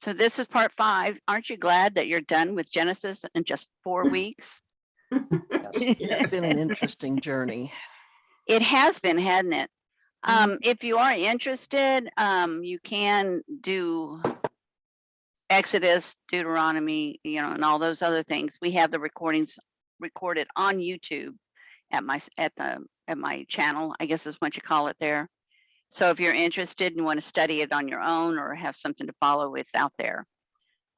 So this is part 5. Aren't you glad that you're done with Genesis in just 4 weeks? It's been an interesting journey. It has been, hadn't it? If you are interested, you can do Exodus, Deuteronomy, and all those other things. We have the recordings recorded on YouTube at my channel, I guess is what you call it there. So if you're interested and want to study it on your own or have something to follow, it's out there.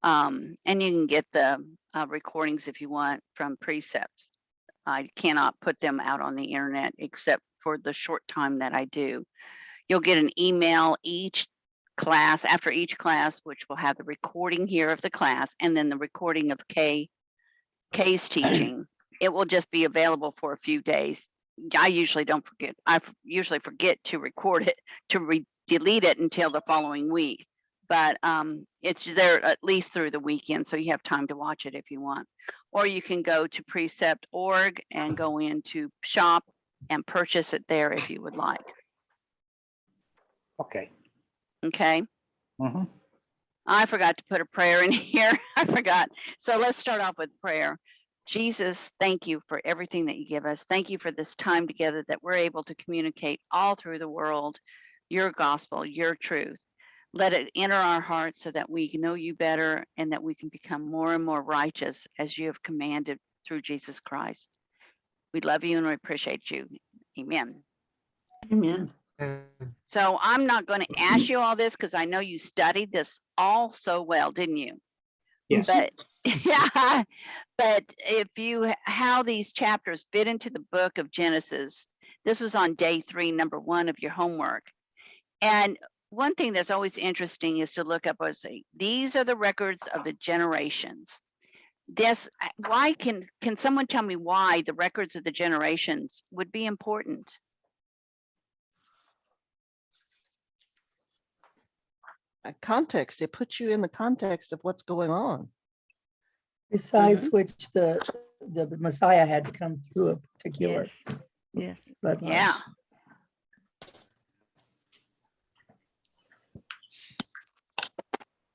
And you can get the recordings if you want from precepts. I cannot put them out on the internet except for the short time that I do. You'll get an email after each class, which will have the recording here of the class and then the recording of Kay's teaching. It will just be available for a few days. I usually don't forget. I usually forget to record it, to delete it until the following week. But it's there at least through the weekend, so you have time to watch it if you want. Or you can go to precept.org and go into shop and purchase it there if you would like. Okay. Okay. Mm-hmm. I forgot to put a prayer in here. I forgot. So let's start off with prayer. Jesus, thank you for everything that you give us. Thank you for this time together that we're able to communicate all through the world, your gospel, your truth. Let it enter our hearts so that we can know you better and that we can become more and more righteous as you have commanded through Jesus Christ. We love you and we appreciate you. Amen. Amen. So I'm not going to ask you all this because I know you studied this all so well, didn't you? Yes. But yeah, but how these chapters fit into the book of Genesis, this was on day 3, number 1 of your homework. And one thing that's always interesting is to look up and say, these are the records of the generations. Why can someone tell me why the records of the generations would be important? Context. It puts you in the context of what's going on. Besides which the Messiah had to come through a particular Yes. bloodline. Yeah.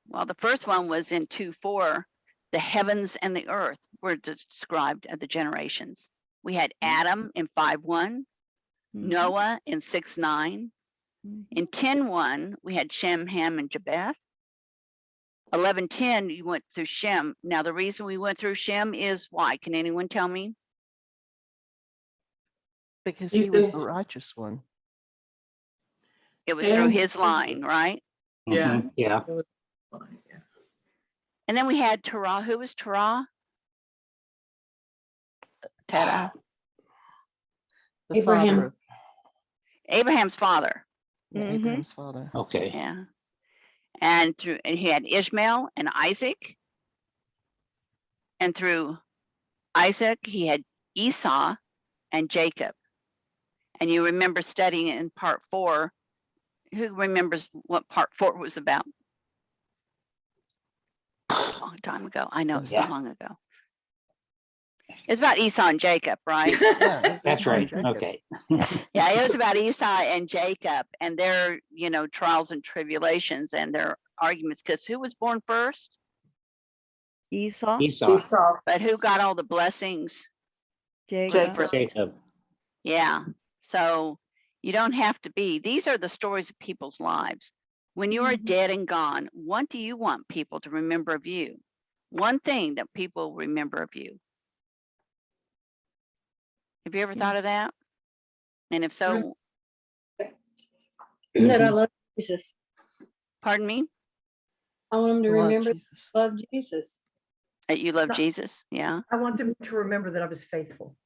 Well, the first one was in 2:4. The heavens and the earth were described as the generations. We had Adam in 5:1, Noah in 6:9. In 10:1, we had Shem, Ham, and Japheth. 11:10, you went through Shem. Now, the reason we went through Shem is why? Can anyone tell me? Because he was the righteous one. It was through his line, right? Yeah. Mm-hmm. Yeah. And then we had Terah. Who was Terah? Terah. Abraham's father. Yeah, Abraham's father. Okay. Yeah. And he had Ishmael and Isaac. And through Isaac, he had Esau and Jacob. And you remember studying it in part 4. Who remembers what part 4 was about? A long time ago. I know, so long ago. It's about Esau and Jacob, right? Yeah, That's right. Okay. Yeah, it was about Esau and Jacob and their, trials and tribulations and their arguments. Because who was born first? Esau. But who got all the blessings? Jacob. Yeah. So you don't have to be. These are the stories of people's lives. When you are dead and gone, what do you want people to remember of you? One thing that people remember of you. Have you ever thought of that? And if so, That I love Jesus. pardon me? I want them to remember Jesus. love Jesus. That you love Jesus? Yeah. I want them to remember that I was faithful.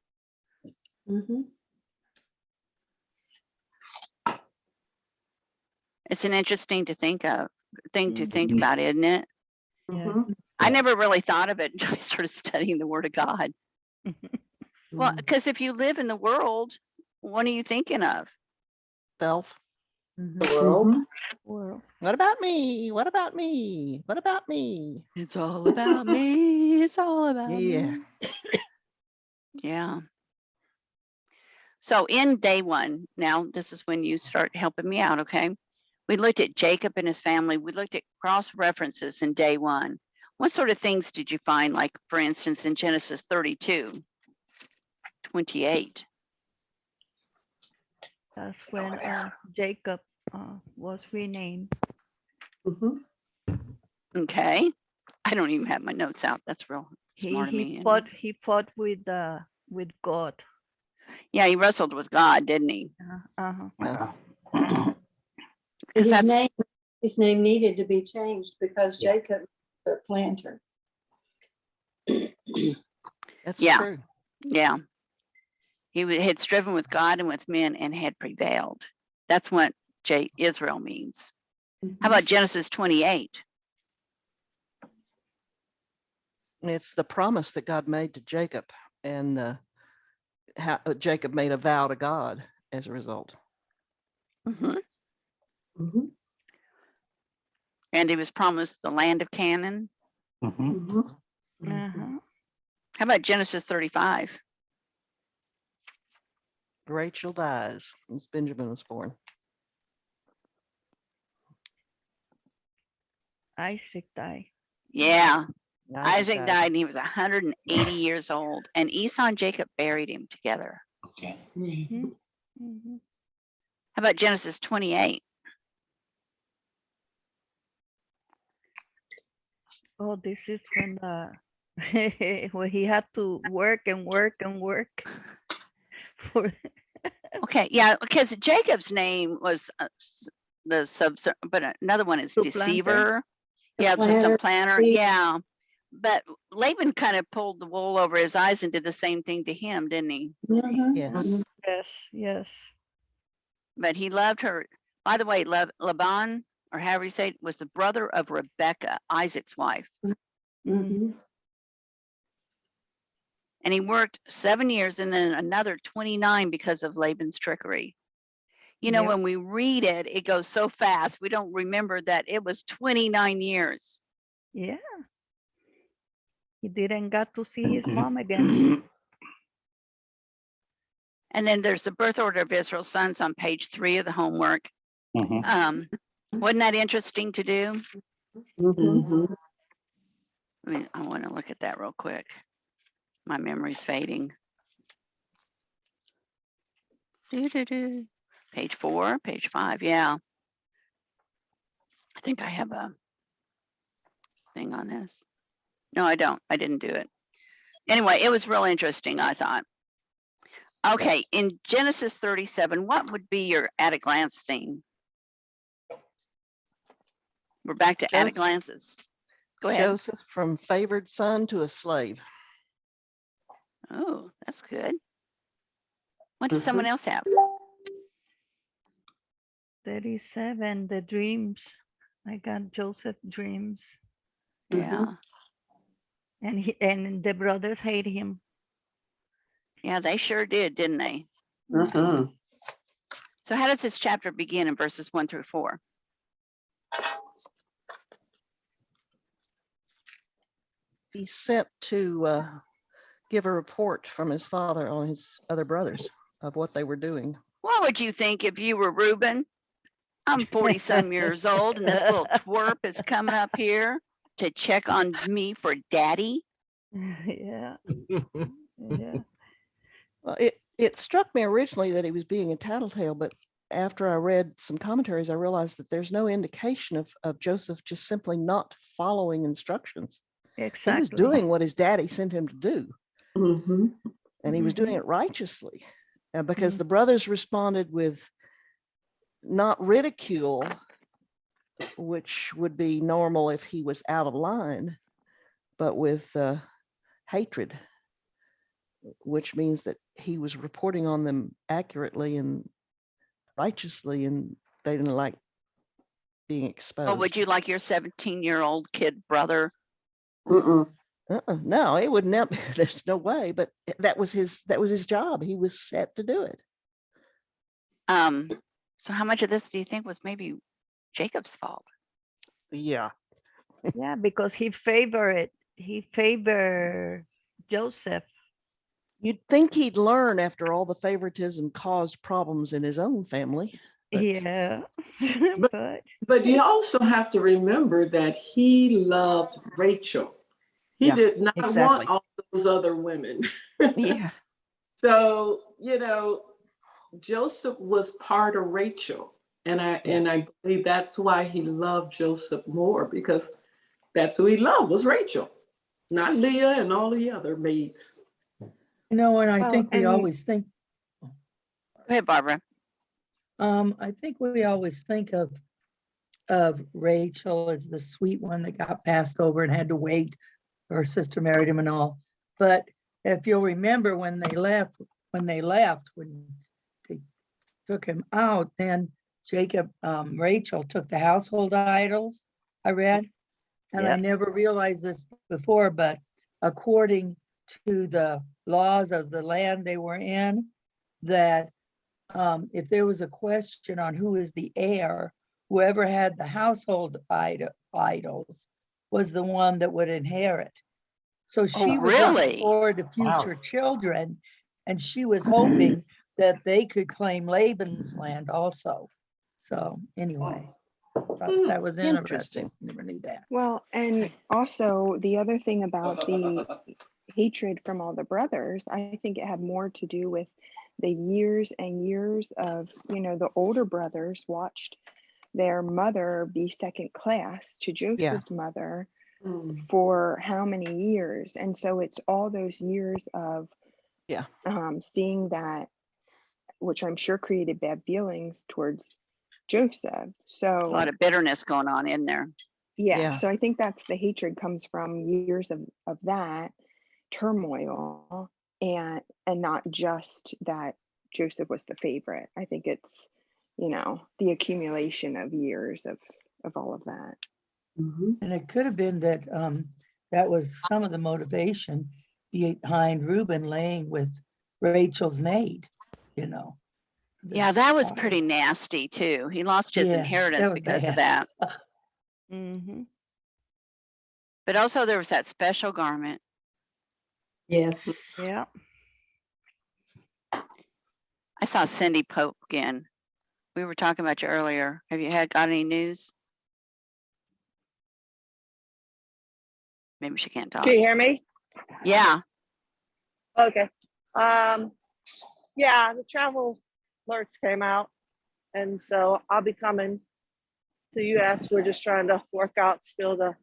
It's an interesting thing to think about, isn't it? Yeah. I never really thought of it until I started studying the Word of God. Well, because if you live in the world, what are you thinking of? Self. The world. What about me? What about me? What about me? It's all about me. It's all about Yeah. me. Yeah. So in day 1, now this is when you start helping me out, okay? We looked at Jacob and his family. We looked at cross references in day 1. What sort of things did you find? Like, for instance, in Genesis 32:28. That's when Jacob was renamed. Mhm. Okay. I don't even have my notes out. That's real smart of me. He isn't fought. it? He fought with God. Yeah, he wrestled with God, didn't he? Uh-huh. Yeah. 'Cause His that's- name needed to be changed because Yeah. Jacob was a planter. That's Yeah. true. Yeah. He had striven with God and with men and had prevailed. That's what Israel means. How about Genesis 28? It's the promise that God made to Jacob, and how Jacob made a vow to God as a result. Mhm. Mhm. And he was promised the land of Canaan. Mhm. Mhm. Uh-huh. How about Genesis 35? Rachel dies as Benjamin was born. Isaac died. Yeah. Isaac died. died and he was 180 years old. And Esau and Jacob buried him together. Okay. Mhm. Mhm. How about Genesis 28? Oh, this is when when he had to work and work and work for. Okay. Yeah. Because Jacob's name was the but another one is Supplanter. deceiver. Yeah. So some planner. deceiver. Yeah. But Laban kind of pulled the wool over his eyes and did the same thing to him, didn't he? Mhm. Yes. Mhm. Yes. Yes. But he loved her. By the way, Laban, or however you say it, was the brother of Rebecca, Isaac's wife. Mhm. And he worked 7 years and then another 29 because of Laban's trickery. You know, Yep. when we read it, it goes so fast. We don't remember that it was 29 years. Yeah. He didn't got to see his mom again. And then there's the birth order of Israel's sons on page 3 of the homework. Mhm. Wasn't that interesting to do? Mhm. I want to look at that real quick. My memory's fading. Page 4, page 5. Yeah. I think I have a thing on this. No, I don't. I didn't do it. Anyway, it was real interesting, I thought. Okay, in Genesis 37, what would be your at a glance theme? We're back to at a Joseph. glances. Go ahead. Joseph from favored son to a slave. Oh, that's good. What does someone else have? 37, the dreams. I got Joseph dreams. Yeah. And the brothers hate him. Yeah, they sure did, didn't they? Mhm. So how does this chapter begin in verses 1 through 4? He's sent to give a report from his father on his other brothers of what they were doing. What would you think if you were Reuben? I'm 40 some years old and this little twerp is coming up here to check on me for daddy. Yeah. Yeah. Well, it struck me originally that he was being a tattletale, but after I read some commentaries, I realized that there's no indication of Joseph just simply not following instructions. Exactly. He was doing what his daddy sent him to do, Mhm. and he was doing Mhm. it righteously. Because the brothers responded with not ridicule, which would be normal if he was out of line, but with hatred, which means that he was reporting on them accurately and righteously, and they didn't like being exposed. Oh, would you like your 17-year-old kid brother? Mhm. No, it would never. There's no way. But that was his job. He was set to do it. So how much of this do you think was maybe Jacob's fault? Yeah. Yeah, because he favored Joseph. You'd think he'd learn after all the favoritism caused problems in his own family. But Yeah. But But you also have to remember that he loved Rachel. He Yeah, did not exactly. want all those other women. Yeah. So, Joseph was part of Rachel. And I believe that's why he loved Joseph more, because that's who he loved, was Rachel, not Leah and all the other maids. And I Well, think we and always think, Go ahead, Barbara. I think we always think of Rachel as the sweet one that got passed over and had to wait. Her sister married him and all. But if you'll remember when they left, when they took him out, then Rachel took the household idols, I read. And I Yep. never realized this before, but according to the laws of the land they were in, that if there was a question on who is the heir, whoever had the household idols was the one that would inherit. So she was looking really? forward to future children, and she was hoping that they could claim Laban's land also. So anyway, thought that was interesting. Never knew that. well, and also the other thing about the hatred from all the brothers, I think it had more to do with the years and years of, the older brothers watched their mother be second class to Joseph's mother for how many years. And so it's all those years of seeing that, which I'm sure created bad feelings towards Joseph. So A lot of bitterness going on in there. yeah, so I think that's the hatred comes from years of that turmoil, and not just that Joseph was the favorite. I think it's the accumulation of years of all of that. And it could have been that that was some of the motivation behind Reuben laying with Rachel's maid, Yeah, that was pretty nasty too. He lost his Yeah, inheritance that was because of bad. that. Mm-hmm. But also there was that special garment. Yes. Yeah. I saw Cindy Pope again. We were talking about you earlier. Have you got any news? Maybe she can't talk. Can you hear me? Yeah. Okay. Yeah, the travel alerts came out, and so I'll be coming to US. We're just trying to work out still the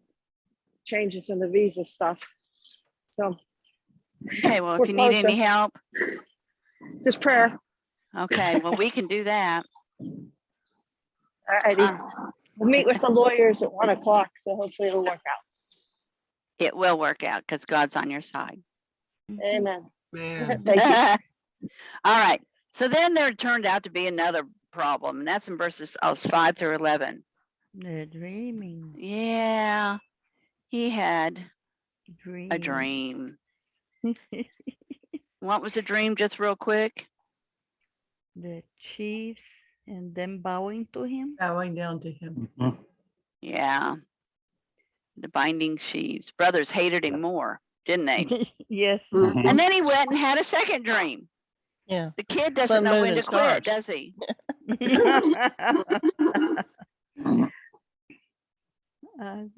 changes in the visa stuff. So Okay, well, if we're you need any closer. help, Just prayer. okay, well, we can do that. Alrighty. We'll meet with the lawyers at 1:00, so hopefully it'll work out. It will work out because God's on your side. Amen. Man. Thank you. All right. So then there turned out to be another problem, and that's in verses 5 through 11. The dreaming. Yeah, he had Dream. a dream. What was the dream, just real quick? The chiefs and them bowing to him. Bowing down to him. Mhm. Yeah, the binding sheaves. Brothers hated him more, didn't they? Yes. Mhm. And then he went and had a second dream. Yeah. The kid doesn't Sun, know moon, when to and quit, stars. does he? That's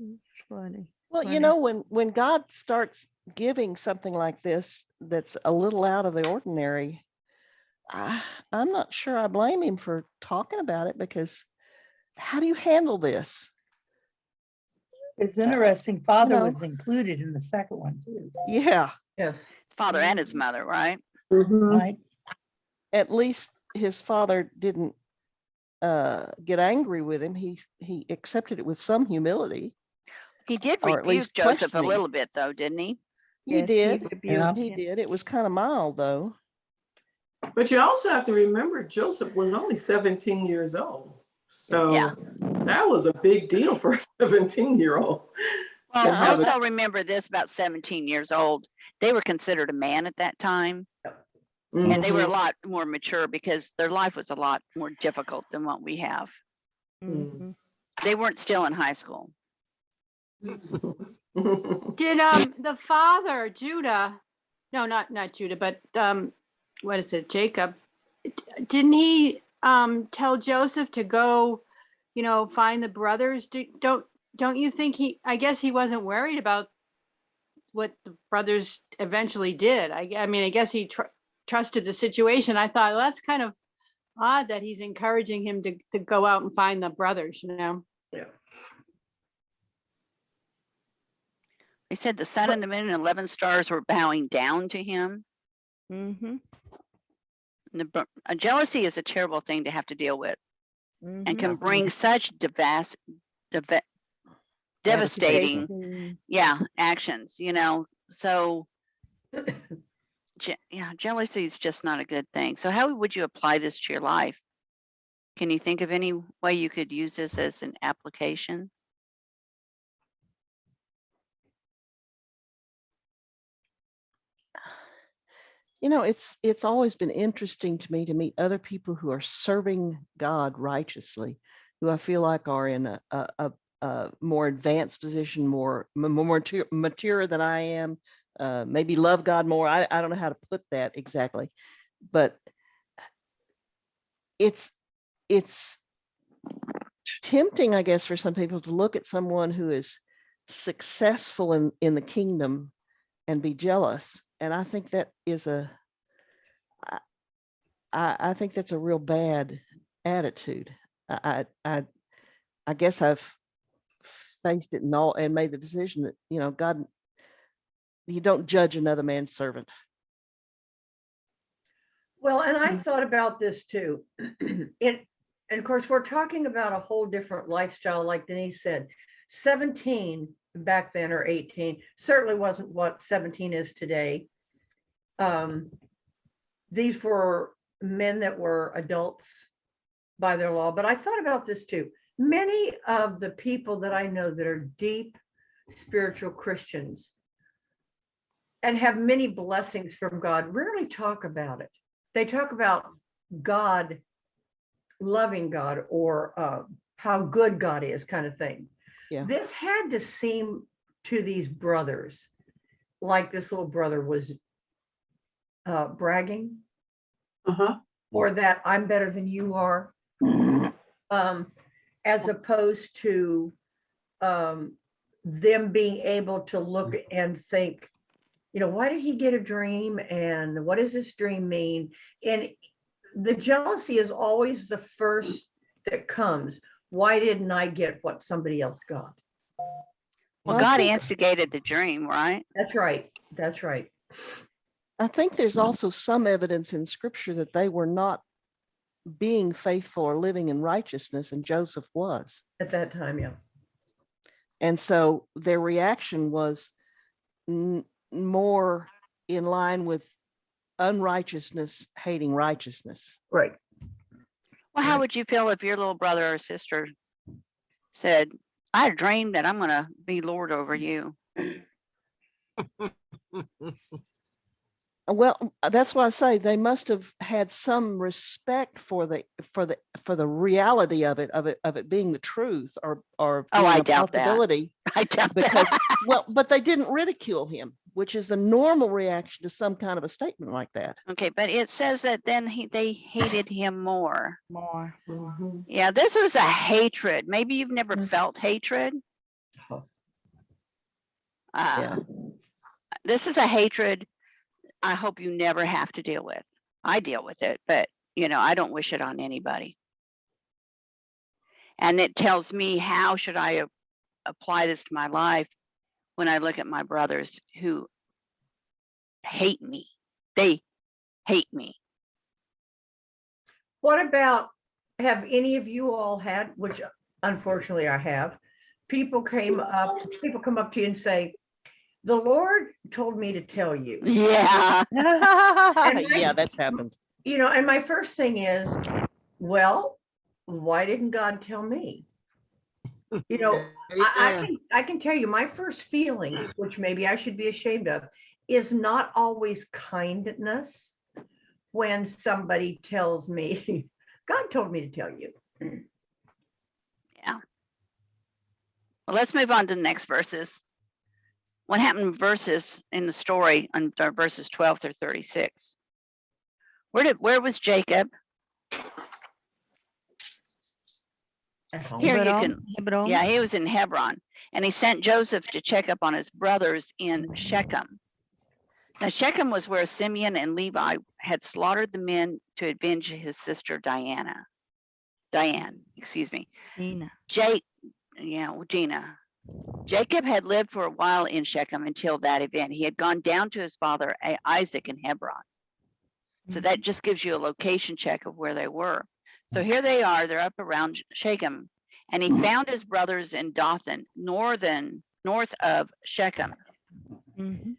funny. Well, Funny. when God starts giving something like this that's a little out of the ordinary, I'm not sure I blame him for talking about it, because how do you handle this? It's interesting, father know. was included in the second one too, Yeah, Yes. His father and his mother, right? right? at least his father didn't get angry with him. He accepted it with some humility. He did Or at rebuke least Joseph a questioning. little bit, though, didn't he? He Yes, did. Yeah. He did. It was kind of mild though. But you also have to remember, Joseph was only 17 years old. So Yeah. that was a big deal for a 17-year-old. Well, Yeah, also remember this about 17 years old. They were considered a man at that time, and they were a lot more mature because their life was a lot more difficult than what we have. Mhm. They weren't still in high school. Did the father, Judah, no, not Judah, but what is it, Jacob, didn't he tell Joseph to go, find the brothers? Don't you think I guess he wasn't worried about what the brothers eventually did. I mean, I guess he trusted the situation. I thought, well, that's kind of odd that he's encouraging him to go out and find the brothers, Yeah. They said the sun and the moon and 11 stars were bowing down to him. Mm-hmm. Jealousy is a terrible thing to have to deal with, and can Mm-hmm. bring such devastating, actions. So jealousy is just not a good thing. So how would you apply this to your life? Can you think of any way you could use this as an application? It's always been interesting to me to meet other people who are serving God righteously, who I feel like are in a more advanced position, more mature than I am, maybe love God more. I don't know how to put that exactly, but it's tempting, I guess, for some people to look at someone who is successful in the kingdom and be jealous. And I think that is I think that's a real bad attitude. I guess I've faced it and made the decision that, God, you don't judge another man's servant. Well, and I thought about this too. And of course, we're talking about a whole different lifestyle, like Denise said. 17 back then, or 18, certainly wasn't what 17 is today. These were men that were adults by their law. But I thought about this too. Many of the people that I know that are deep spiritual Christians and have many blessings from God rarely talk about it. They talk about God, loving God, or how good God is, kind of thing. Yeah. This had to seem to these brothers like this little brother was bragging, or that I'm better than you are, as opposed to them being able to look and think, why did he get a dream, and what does this dream mean? And the jealousy is always the first that comes. Why didn't I get what somebody else got? Well, God instigated the dream, right? That's right. That's right. I think there's also some evidence in scripture that they were not being faithful or living in righteousness, and Joseph was. At that time, yeah. And so their reaction was more in line with unrighteousness, hating righteousness. Right. Well, how would you feel if your little brother or sister said, I had a dream that I'm going to be Lord over you? Well, that's why I say they must have had some respect for the reality of it being the truth, or being I a doubt possibility. that. I doubt Because that. but they didn't ridicule him, which is the normal reaction to some kind of a statement like that. Okay, but it says that then they hated him more. More. Yeah, this was a hatred. Maybe you've never felt hatred. Yeah. This is a hatred I hope you never have to deal with. I deal with it, but I don't wish it on anybody. And it tells me, how should I apply this to my life when I look at my brothers who hate me? They hate me. What about, have any of you all had, which unfortunately I have, people come up to you and say, the Lord told me to tell you. Yeah. Yeah, that's happened. And my first thing is, well, why didn't God tell me? I can tell you my first feeling, which maybe I should be ashamed of, is not always kindness when somebody tells me, God told me to tell you. Yeah. Well, let's move on to the next verses. What happened verses in the story on verses 12 through 36? Where was Jacob? Here you Hebron, can, Hebron. yeah, he was in Hebron, and he sent Joseph to check up on his brothers in Shechem. Now, Shechem was where Simeon and Levi had slaughtered the men to avenge his sister Diane, excuse me. Nina. Gina. Jacob had lived for a while in Shechem until that event. He had gone down to his father Isaac in Hebron. So that just gives you a location check of where they were. So here they are, they're up around Shechem, and he found his brothers in Dothan, north of Shechem. Mhm.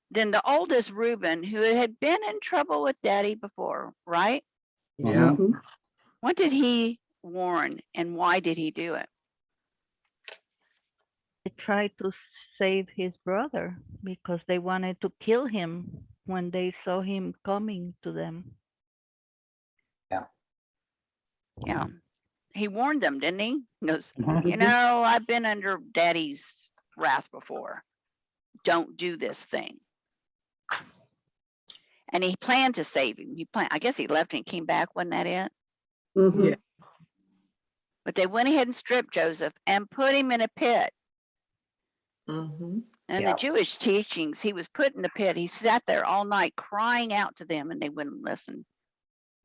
Then the oldest, Reuben, who had been in trouble with daddy before, right? Yeah. Mhm. What did he warn, and why did he do it? They tried to save his brother because they wanted to kill him when they saw him coming to them. Yeah, he warned them, didn't he? He goes, Mhm. you know, I've been under daddy's wrath before. Don't do this thing. And he planned to save him. I guess he left and came back. Wasn't that it? Yeah. But they went ahead and stripped Joseph and put him in a pit. Mhm. And Yeah. the Jewish teachings, he was put in the pit. He sat there all night crying out to them, and they wouldn't listen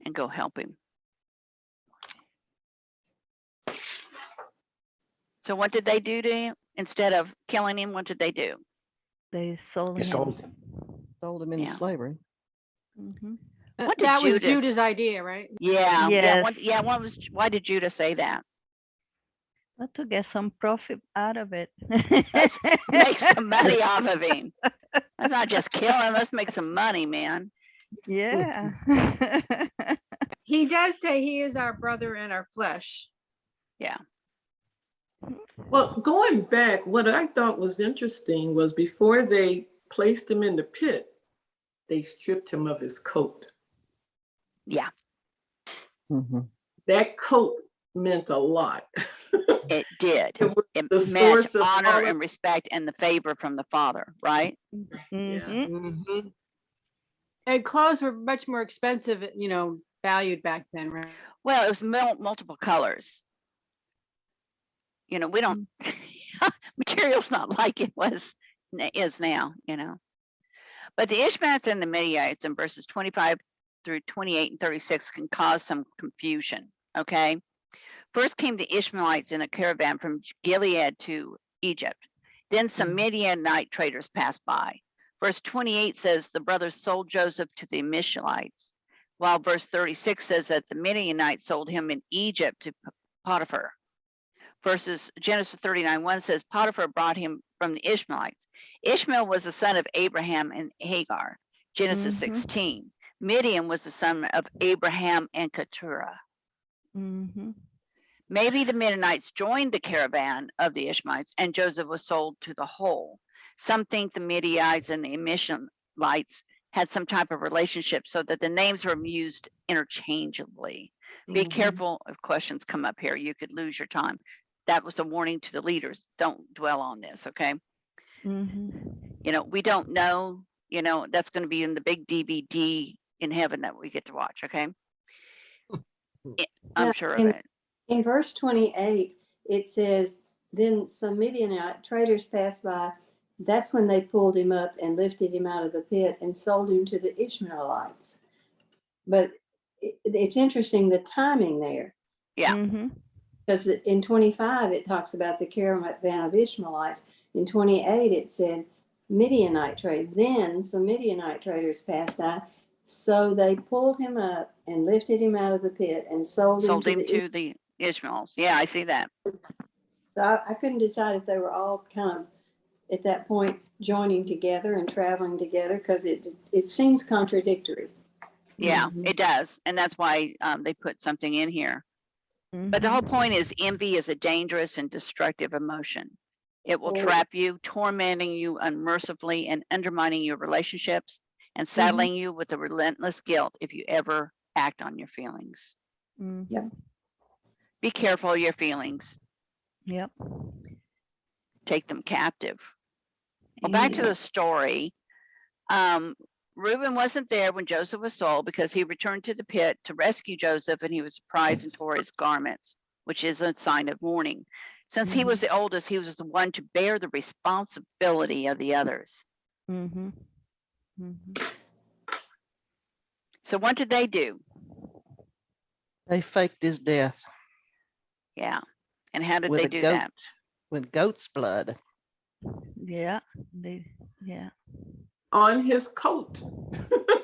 and go help him. So what did they do to him? Instead of killing him, what did they do? They sold They him. sold him. Sold him into Yeah. slavery. Mhm. What did That was Judas- Judah's idea, right? Yeah. Yes. Why did Judah say that? But to get some profit out of it. Let's make some money off of him. Let's not just kill him. Let's make some money, man. Yeah. He does say he is our brother in our flesh. Yeah. Well, going back, what I thought was interesting was before they placed him in the pit, they stripped him of his coat. Yeah. Mhm. That coat meant a lot. It did. It was It the meant source of honor all of- and respect and the favor from the Father, right? Mhm. And clothes were much more expensive, valued back then, right? Well, it was multiple colors. You know, we don't material's not like it is now, you know. But the Ishmaelites and the Midianites in verses 25 through 28 and 36 can cause some confusion. Okay. First came the Ishmaelites in a caravan from Gilead to Egypt. Then some Midianite traders passed by. Verse 28 says the brothers sold Joseph to the Ishmaelites, while verse 36 says that the Midianites sold him in Egypt to Potiphar. Verses Genesis 39:1 says Potiphar brought him from the Ishmaelites. Ishmael was the son of Abraham and Hagar. Genesis 16. Midian was the son of Abraham and Keturah. Mhm. Maybe the Midianites joined the caravan of the Ishmaelites and Joseph was sold to the whole. Some think the Midianites and the Ishmaelites had some type of relationship so that the names were used interchangeably. Be careful if questions come up here. You could lose your time. That was a warning to the leaders. Don't dwell on this, okay? Mhm. You know, we don't know, that's going to be in the big DVD in heaven that we get to watch, okay? I'm Now, sure of it. in verse 28, it says, then some Midianite traders passed by. That's when they pulled him up and lifted him out of the pit and sold him to the Ishmaelites. But it's interesting the timing there. Yeah. Mhm. Because in 25, it talks about the caravan of Ishmaelites. In 28, it said Midianite trade. Then some Midianite traders passed by. So they pulled him up and lifted him out of the pit and sold him to the Ishmaels. Yeah, I see that. So I couldn't decide if they were all kind of at that point joining together and traveling together because it seems contradictory. Yeah, it does. And that's why they put something in here. But the whole point is envy is a dangerous and destructive emotion. It will trap you, tormenting you unmercifully and undermining your relationships and saddling you with a relentless guilt if you ever act on your feelings. Yep. Be careful of your feelings. Yep. Take them captive. Well, back to the story. Reuben wasn't there when Joseph was sold because he returned to the pit to rescue Joseph and he was surprised and tore his garments. which is a sign of mourning. Since he was the oldest, he was the one to bear the responsibility of the others. Mm-hmm. Mm-hmm. So what did they do? They faked his death Yeah. And how did with they a do goat, that? with goat's blood. Yeah. Yeah. On his coat.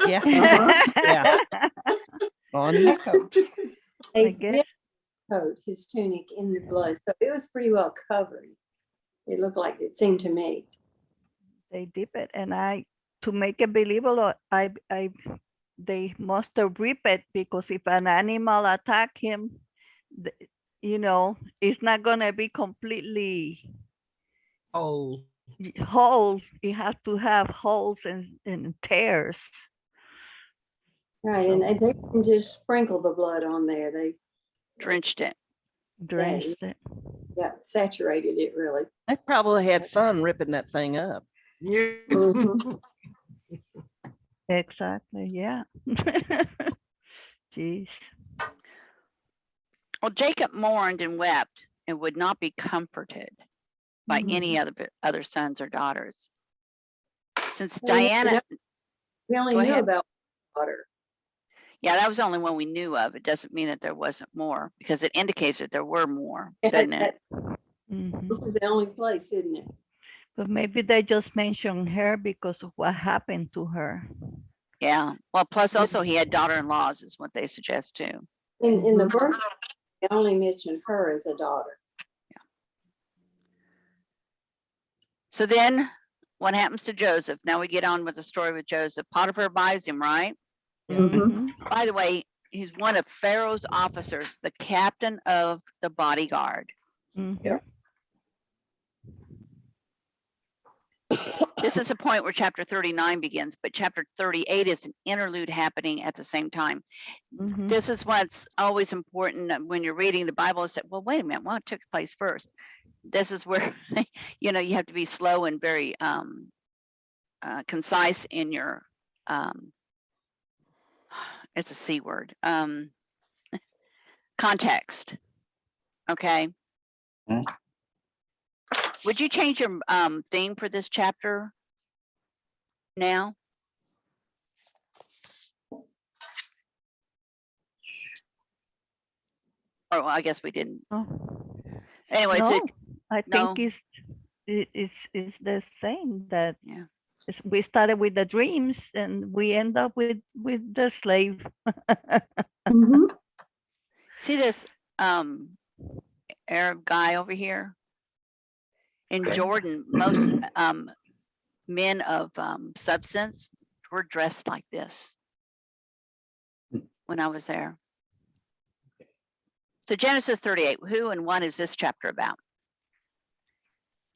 Yeah. Yeah. On his coat. I They guess. dipped his coat, his tunic, in the blood, so it was pretty well covered. It looked like, it seemed to me. They dip it, and to make it believable, they must have ripped it, because if an animal attack him, it's not gonna be completely Oh, whole. It has to have holes and tears. Right, and they didn't just sprinkle the blood on there. They Drenched it. Drenched it. saturated it really. They probably had fun ripping that thing up. yeah. Mhm. Exactly. Yeah. Jeez. Well, Jacob mourned and wept and would not be comforted by any other sons or daughters. Since Well, Diana, we only Go knew ahead. about water. yeah, that was the only one we knew of. It doesn't mean that there wasn't more, because it indicates that there were more, doesn't it? Mhm. This is the only place, isn't it? But maybe they just mentioned her because of what happened to her. Yeah. Well, plus also he had daughter-in-laws, is what they suggest too. In the birth, they only mentioned her as a daughter. So then what happens to Joseph? Now we get on with the story with Joseph. Potiphar buys him, right? Mhm. By the way, he's one of Pharaoh's officers, the captain of the bodyguard. Mhm. Yeah. This is a point where chapter 39 begins, but chapter 38 is an interlude happening at the same time. Mhm. This is what's always important when you're reading the Bible, is that, well, wait a minute, what took place first? This is where, you have to be slow and very concise in your, it's a C word, context. Okay. Mhm. Would you change your theme for this chapter now? Oh, well, I guess we didn't. Oh. Anyway, No, so I no. think it's the same, that Yeah. we started with the dreams and we end up with the slave. See this Arab guy over here? In Okay. Jordan, most men of substance were dressed like this when I was there. So Genesis 38, who and what is this chapter about?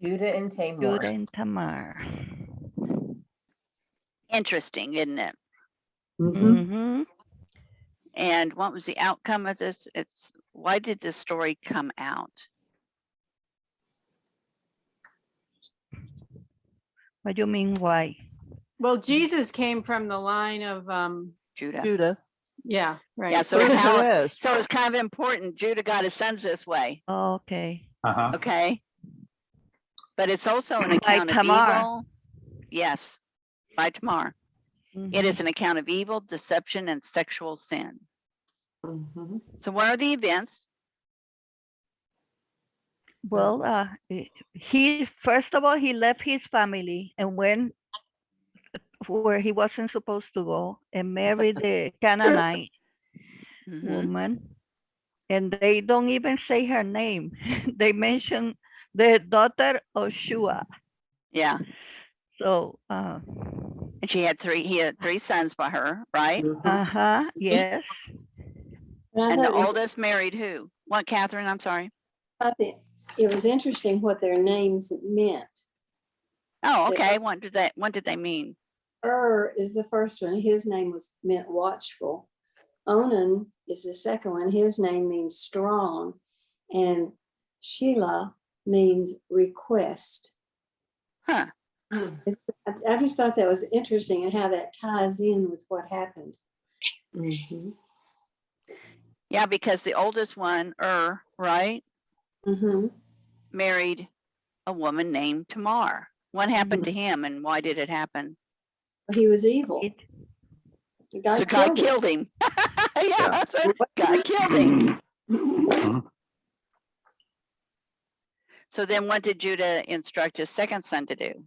Judah and Tamar. Judah and Tamar. Interesting, isn't it? Mhm. And what was the outcome of this? Why did this story come out? What do you mean, why? Well, Jesus came from the line of, Judah. Judah. yeah, right. Yeah, so Bruce how, Perez. so it's kind of important. Judah got his sons this way. Oh, okay. Uh-huh. Okay. But it's also an By account of Tamar. evil. Yes, by Tamar. It is an account of evil, deception, and sexual sin. So what are the events? Well, he first of all, he left his family and went where he wasn't supposed to go and married the Canaanite woman. And they don't even say her name. They mention the daughter of Shua. Yeah. So And he had three sons by her, right? yes. And the oldest married who? What, Catherine? I'm sorry. I think it was interesting what their names meant. Oh, okay. What did they mean? Is the first one. His name meant watchful. Onan is the second one. His name means strong. And Sheila means request. Huh. I just thought that was interesting and how that ties in with what happened. Yeah, because the oldest one, right, Mm-hmm. married a woman named Tamar. What happened to him and why did it happen? He was evil. The guy The guy killed him. killed him. Yeah, the guy killed him. Mhm. So then what did Judah instruct his second son to do?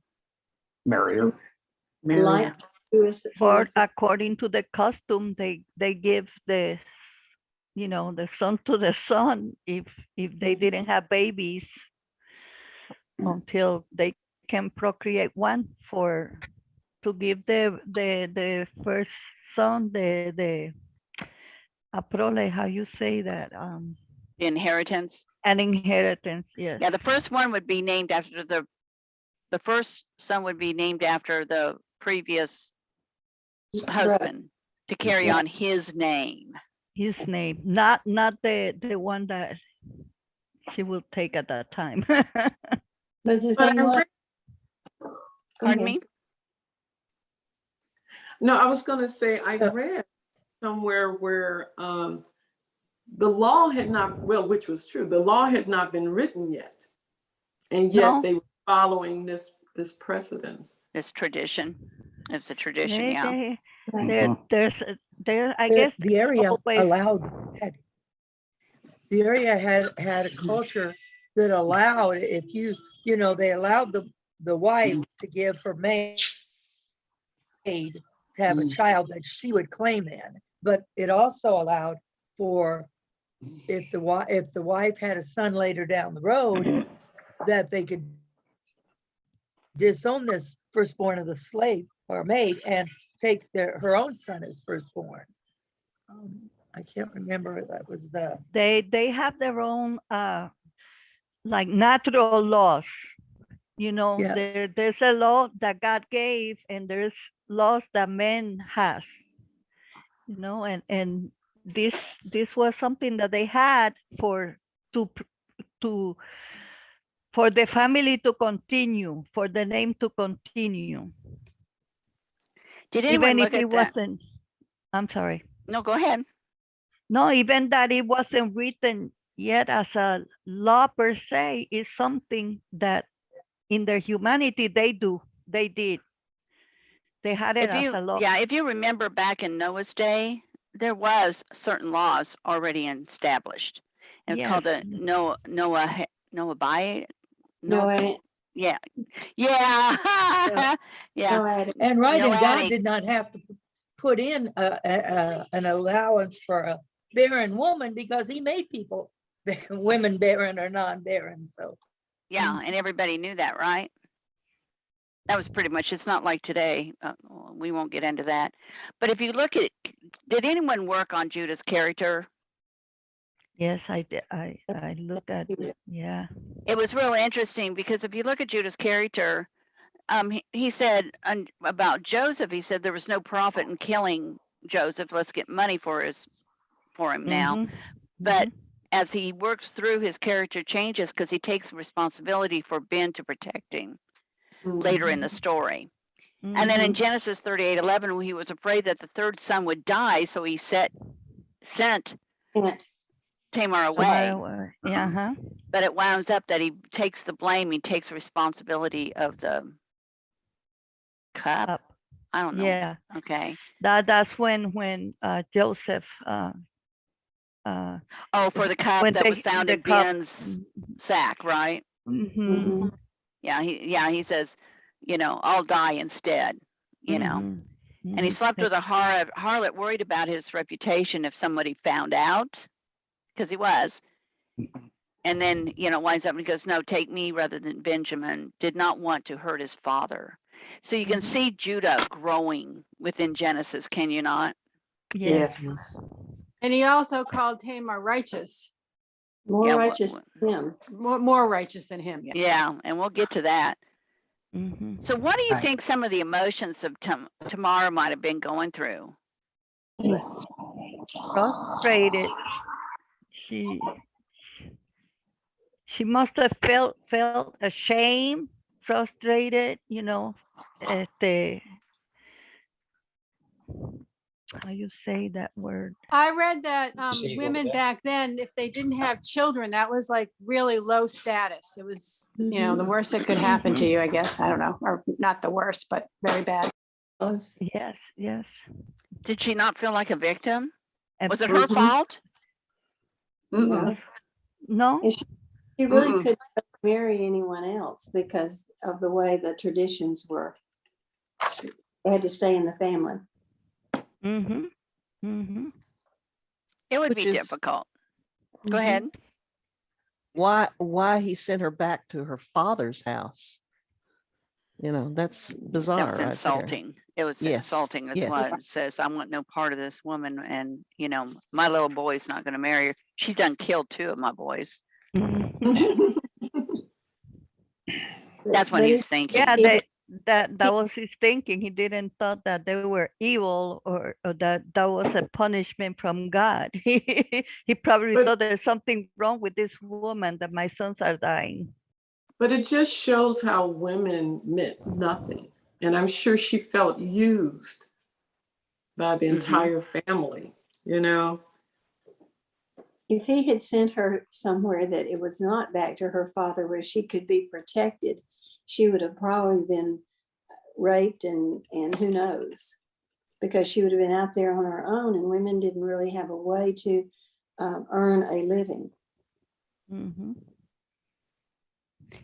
Marry her. Like he was, Or according to the custom, they give the the son to the son if they didn't have babies until they can procreate one to give the first son the aprole, how you say that, The inheritance. an inheritance. Yes. Yeah, the first one would be named after the first son would be named after the previous husband to carry on his name. His name, not the one that she will take at that time. But the But thing I was, read, Pardon me? no, I was going to say, I read somewhere where the law had not, well, which was true, the law had not been written yet. And yet No. they were following this precedence. This tradition. It's a tradition, They- yeah. they- Mhm. I guess The area always- the area had a culture that allowed, if they allowed the wife to give her maid to have a child that she would claim in, but it also allowed for if the wife had a son later down the road, that they could disown this firstborn of the slave or maid and take her own son as firstborn. I can't remember if that was the. they have their own like natural laws. Yes. There's a law that God gave, and there's laws that man has. And this was something that they had for the family to continue, for the name to continue, Did anyone even if look it at that? wasn't. I'm sorry. No, go ahead. No, even that it wasn't written yet as a law per se is something that in their humanity they did. They had it as a law. Yeah, if you remember back in Noah's day, there was certain laws already established. It's called the No, yeah. Yeah. Yeah. And right, and God Noahic. did not have to put in an allowance for a barren woman because he made people, women barren or non-barren, so. Yeah, and everybody knew that, right? That was pretty much, it's not like today. We won't get into that. But if you look at, did anyone work on Judah's character? Yes, I did. I looked at, yeah. It was real interesting because if you look at Judah's character, he said about Joseph, he said there was no profit in killing Joseph. Let's get money for him now. Mhm. But as he works through, his character changes because he takes responsibility for Ben to protect him later in the story. And then in Genesis 38:11, he was afraid that the third son would die, so he sent Tamar away. Yeah. But it winds up that he takes the blame, he takes responsibility of the cup. I don't know. Yeah. Okay. That's when Joseph for the cup when that was found in cup. Ben's sack, right? Mhm. Yeah, he says, I'll die instead, And he slept with a harlot, worried about his reputation if somebody found out, because he was. And then, winds up and he goes, no, take me rather than Benjamin. Did not want to hurt his father. So you can see Judah growing within Genesis, can you not? Yes. And he also called Tamar righteous. More Yeah, righteous than him. More righteous than him. Yeah, and we'll get to that. Mhm. So what do you think some of the emotions of Tamar might have been going through? Frustrated. She must have felt ashamed, frustrated, how you say that word? I read that say it over women there. back then, if they didn't have children, that was like really low status. It was, you know, the worst that could happen to you, I guess. I don't know, or not the worst, but very bad. Yes, yes. Did she not feel like a victim? And Was it her Mhm. fault? Yeah. no, And she really Mm-mm. couldn't marry anyone else because of the way the traditions were. They had to stay in the family. mm-hmm, mm-hmm. It would Which be is difficult. Go Mhm. ahead. why he sent her back to her father's house. You know, that's That bizarre was right there. insulting. It was Yes, insulting. That's yes. why it says, I want no part of this woman. And, you know, my little boy's not going to marry her. She done killed 2 of my boys. Mhm. That's what But he he- was thinking. Yeah, he- that was his thinking. He didn't thought that they were evil or that was a punishment from God. He probably But- thought there's something wrong with this woman that my sons are dying. But it just shows how women meant nothing. And I'm sure she felt used by the Mhm. entire family, you know? If he had sent her somewhere that it was not back to her father where she could be protected, she would have probably been raped and who knows, because she would have been out there on her own, and women didn't really have a way to earn a living. Mm-hmm.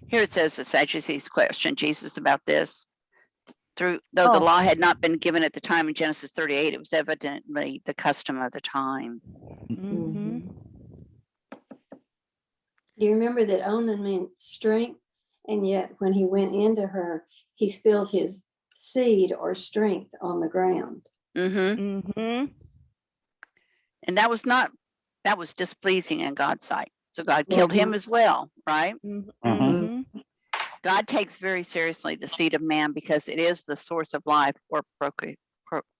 Here it says the Sadducees questioned Jesus about this. Though the law had not been given at the time in Genesis 38, it was evidently the custom of the time. Mm-hmm. Do you remember that Onan meant strength? And yet when he went into her, he spilled his seed or strength on the ground. Mm-hmm. Mm-hmm. And that was displeasing in God's sight. So God killed him as well, right? Mm-hmm. God takes very seriously the seed of man because it is the source of life or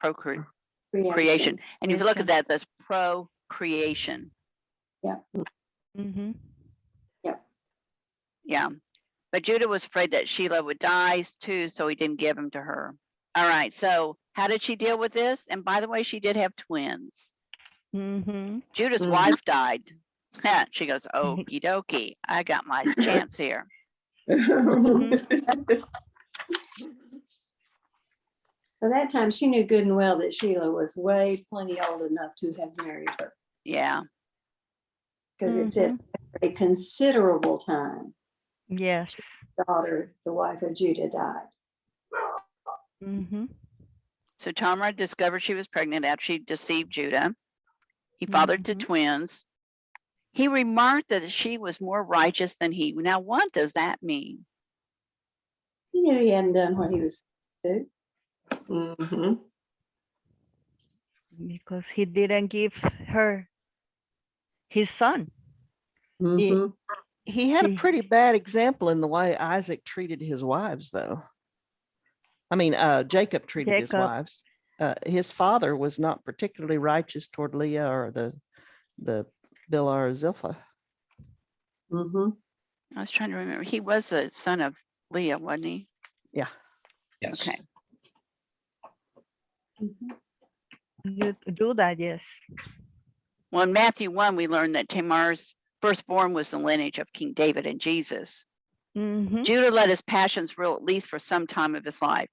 creation. And if you look at that, that's procreation. Yeah. Mm-hmm. Yeah. But Judah was afraid that Shelah would die too, so he didn't give him to her. All right. So how did she deal with this? And by the way, she did have twins. Mm-hmm. Judah's wife died. She goes, okie dokie. I got my chance here. By that time, she knew good and well that Sheila was way plenty old enough to have married her. Yeah. Because it said a considerable time. Yes. Daughter, the wife of Judah, died. Mm-hmm. So Tamar discovered she was pregnant after she deceived Judah. He fathered the twins. He remarked that she was more righteous than he. Now, what does that mean? He knew he hadn't done what he was supposed to. Mm-hmm. Because he didn't give her his son. He had a pretty bad example in the way Isaac treated his wives, though. I mean, Jacob treated his wives. His father was not particularly righteous toward Leah or the Bilhah or Zilpah. I was trying to remember. He was a son of Leah, wasn't he? Yeah. Yes. Okay. You do that, yes. Well, in Matthew 1, we learned that Tamar's firstborn was the lineage of King David and Jesus. Mm-hmm. Judah let his passions rule at least for some time of his life.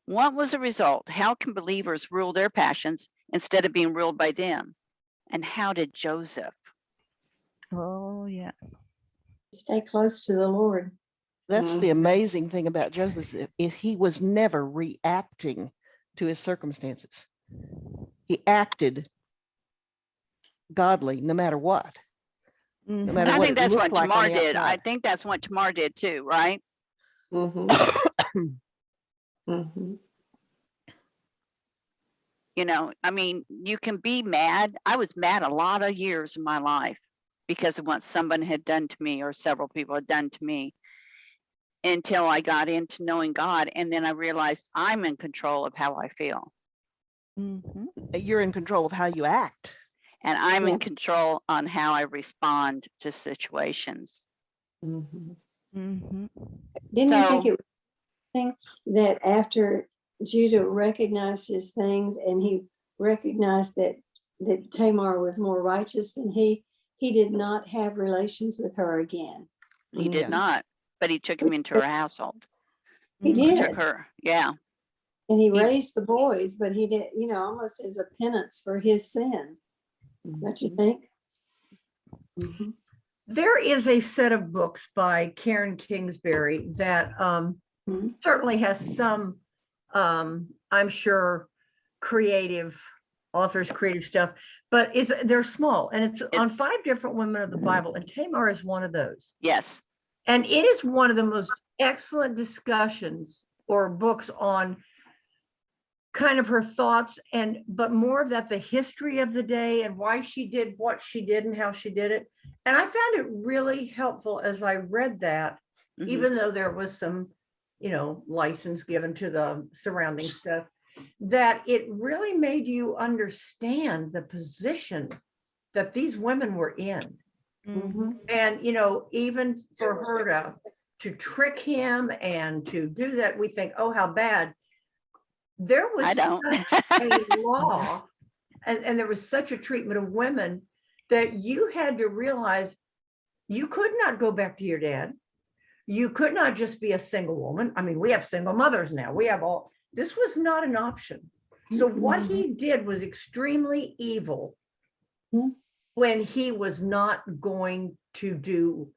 What was the result? How can believers rule their passions instead of being ruled by them? And how did Joseph? Oh, yeah. Stay close to the Lord. That's the amazing thing about Joseph. He was never reacting to his circumstances. He acted godly no matter what. No matter I what think it that's looked what like on Tamar the did. I outside. think that's what Tamar did too, right? You know, I mean, you can be mad. I was mad a lot of years in my life because of what someone had done to me or several people had done to me until I got into knowing God. And then I realized I'm in control of how I feel. You're in control of how you act. And I'm in control on how I respond to situations. Didn't you think it was interesting that after Judah recognized his things and he recognized that Tamar was more righteous than he did not have relations with her again. He did Yeah. not, but he took him into her household. He Mhm. did. Took her, yeah. And he He- raised the boys, but he did, almost as a penance for his sin. Don't you think? Mhm. There is a set of books by Karen Kingsbury that Mhm. certainly has some, I'm sure, creative authors, creative stuff, but they're small and it's on 5 different women of the Bible, and Tamar is one of those. Yes. And it is one of the most excellent discussions or books on kind of her thoughts, but more of that, the history of the day and why she did what she did and how she did it. And I found it really helpful as I read that, Mhm. even though there was some, license given to the surrounding stuff, that it really made you understand the position that these women were in. Mhm. And, even for her to trick him and to do that, we think, oh, how bad. There was I don't. such a law and there was such a treatment of women that you had to realize you could not go back to your dad. You could not just be a single woman. I mean, we have single mothers now. This was not an option. So what he did was extremely evil when he was not going to do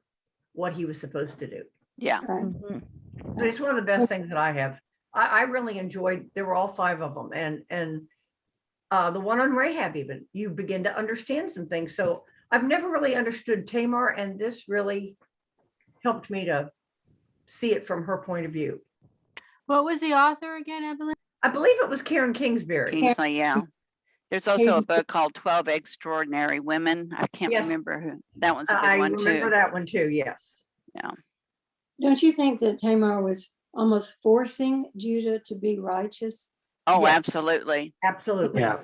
what he was supposed to do. Yeah. Right. Mhm. So it's one of the best things that I have. I really enjoyed, there were all 5 of them. And the one on Rahab, even, you begin to understand some things. So I've never really understood Tamar, and this really helped me to see it from her point of view. What was the author again, Evelyn? I believe it was Karen Kingsbury. Kingsley, yeah. There's also a Kingsley. book called 12 Extraordinary Women. I can't Yes. remember who. That one's a good I one remember too. that one too, yes. Yeah. Don't you think that Tamar was almost forcing Judah to be righteous? Oh, Yes. absolutely. Absolutely. Yeah.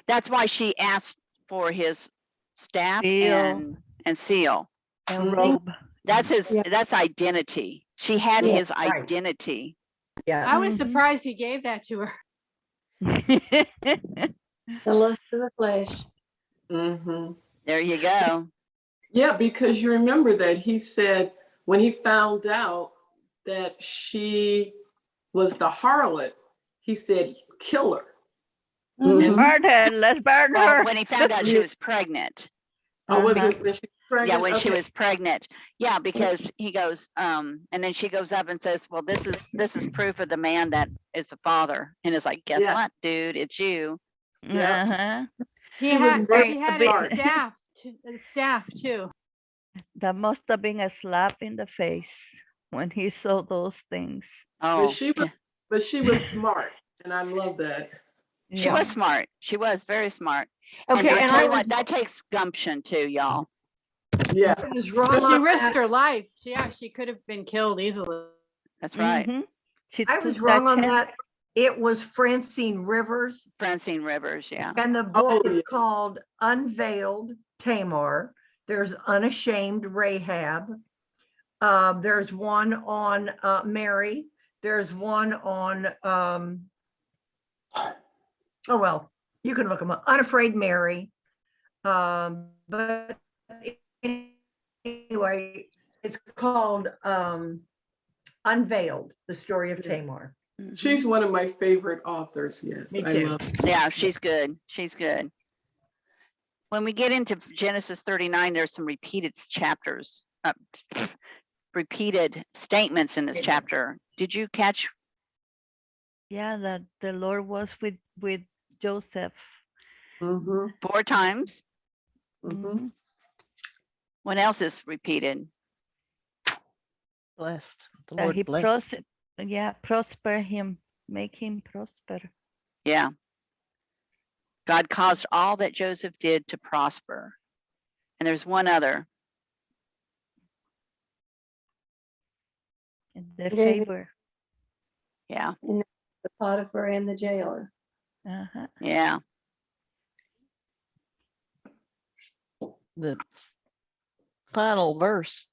That's why she asked for his staff Seal. and seal. And Mhm. robe. Yeah. That's identity. She had Yeah. his Right. identity. Yeah. I was Mhm. surprised he gave that to her. The lust of the flesh. Mhm. There you go. Yeah, because you remember that he said when he found out that she was the harlot, he said, kill her. Mhm. Burn her. Let's burn Well, her. when he found out she was pregnant. Oh, was Uh-huh. it when she was pregnant? Yeah, when she Okay. was pregnant. Yeah, because he goes, and then she goes up and says, well, this is proof of the man that is the father. And it's like, guess Yeah. what, dude? It's you. Yeah. Uh-huh. He He was had very he had smart. his staff too. That must have been a slap in the face when he saw those things. Oh, But she was smart, and I love that. she Yeah. was smart. She was very smart. Okay, And I and tell I you was, what, that takes gumption too, y'all. Yeah. I was wrong But she on risked that. her life. She could have been killed easily. That's right. Mhm. She I was took wrong on chance. that. It was Francine Rivers, Francine Rivers, yeah. and the book Oh, is yeah. called Unveiled Tamar. There's Unashamed Rahab. There's one on Mary. There's one on oh well, you can look them up. Unafraid Mary. But anyway, it's called Unveiled, the story of Tamar. Mhm. She's one of my favorite authors. Yes, Me I too. love. Yeah, she's good. She's good. When we get into Genesis 39, there's some repeated chapters, repeated statements in this Amen. chapter. Did you catch? Yeah, that the Lord was with Joseph. Mm-hmm. 4 times? Mm-hmm. Mhm. What else is repeated? Blessed. The That Lord he blessed. prosper him, make him prosper. Yeah. God caused all that Joseph did to prosper. And there's one other. And the David. favor. Yeah. The Potiphar and the jailer. Uh-huh. Yeah. The final verse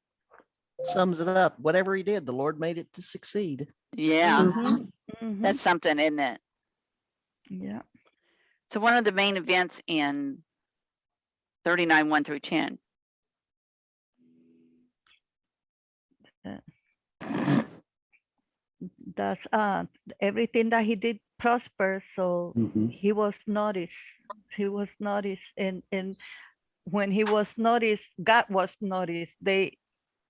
sums it up. Whatever he did, the Lord made it to succeed. Yeah. Mhm. Mhm. That's something, isn't it? Yeah. So one of the main events in 39, 1 through 10. That's everything that he did prosper, so Mhm. he was noticed. He was noticed, and when he was noticed, God was noticed.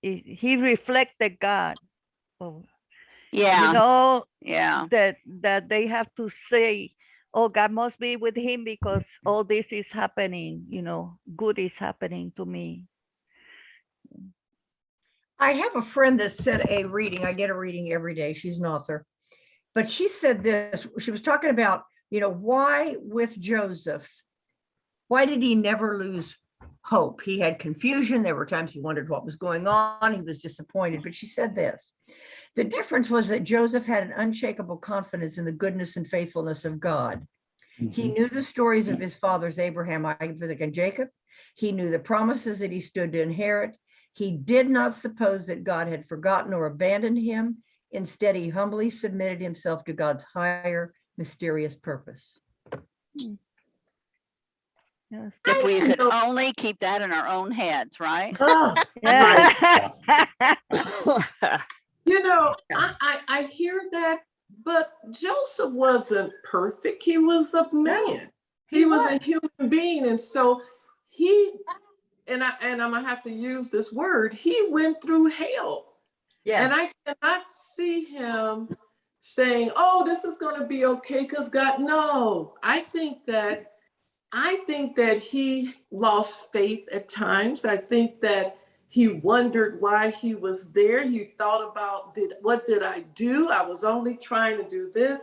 He reflected God. Oh, Yeah. you know Yeah. that they have to say, oh, God must be with him because all this is happening, good is happening to me. I have a friend that said a reading. I get a reading every day. She's an author. But she said this. She was talking about, why with Joseph, why did he never lose hope? He had confusion. There were times he wondered what was going on. He was disappointed. But she said this. The difference was that Joseph had an unshakable confidence in the goodness and faithfulness of God. He knew the stories of his fathers, Abraham, Isaac, and Jacob. He knew the promises that he stood to inherit. He did not suppose that God had forgotten or abandoned him. Instead, he humbly submitted himself to God's higher, mysterious purpose. Yes. If we you could know, only keep that in our own heads, right? Oh, Yeah. you know, yes. I hear that, but Joseph wasn't perfect. He was a man. He was a human being. And so and I'm gonna have to use this word, he went through hell. Yes. And I cannot see him saying, oh, this is gonna be okay, because God, no. I think that he lost faith at times. I think that he wondered why he was there. He thought about, what did I do? I was only trying to do this.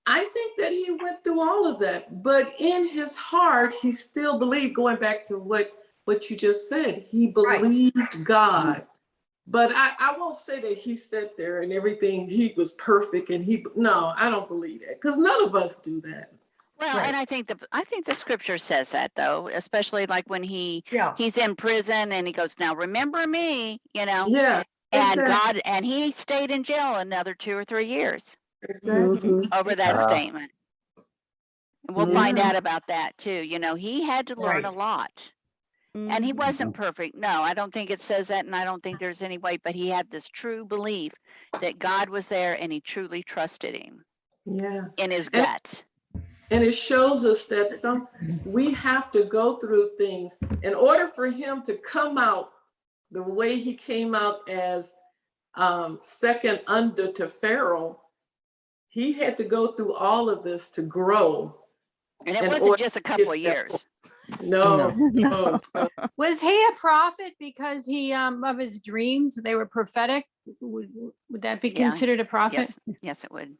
I think that he went through all of that, but in his heart, he still believed, going back to what you just said, he believed God. But I won't say that he sat there and everything, he was perfect and no, I don't believe that, because none of us do that. Well, and I think the scripture says that, though, especially like when he's in prison and he goes, now remember me, Yeah, and exactly. God, and he stayed in jail another 2 or 3 years Exactly. over that statement. And we'll find Yeah. out about that too. He had to learn a lot. And he wasn't perfect. No, I don't think it says that, and I don't think there's any way, but he had this true belief that God was there and he truly trusted him. Yeah. In his gut. And it shows us that we have to go through things in order for him to come out the way he came out as second under to Pharaoh. He had to go through all of this to grow. And it wasn't just a couple of years. No. Was he a prophet because he of his dreams? They were prophetic. Would that be considered a prophet? Yes, it would.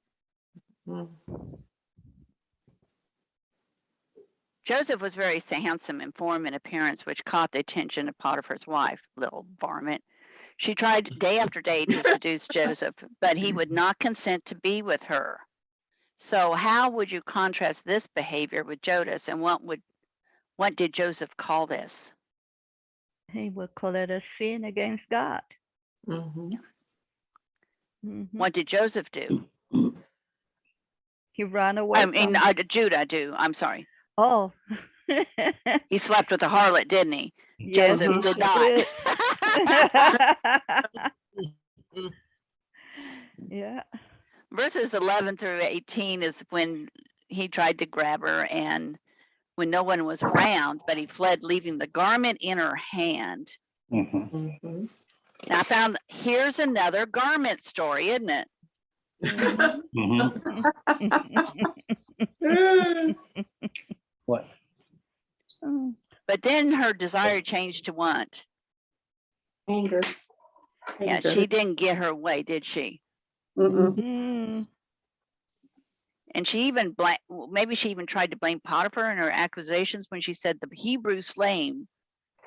Joseph was very handsome in form and appearance, which caught the attention of Potiphar's wife, little varmint. She tried day after day to seduce Joseph, but he would not consent to be with her. So how would you contrast this behavior with Joseph, and what did Joseph call this? He would call it a sin against God. What did Joseph do? He ran away. I mean, Judah do. I'm sorry. Oh. He slept with a harlot, didn't he? Yes, Joseph did not. Yeah. Verses 11 through 18 is when he tried to grab her, and when no one was around, but he fled, leaving the garment in her hand. Now I found, here's another garment story, isn't it? What? But then her desire changed to what? Anger. Yeah, she didn't get her way, did she? And she even maybe she even tried to blame Potiphar in her accusations when she said, the Hebrew slave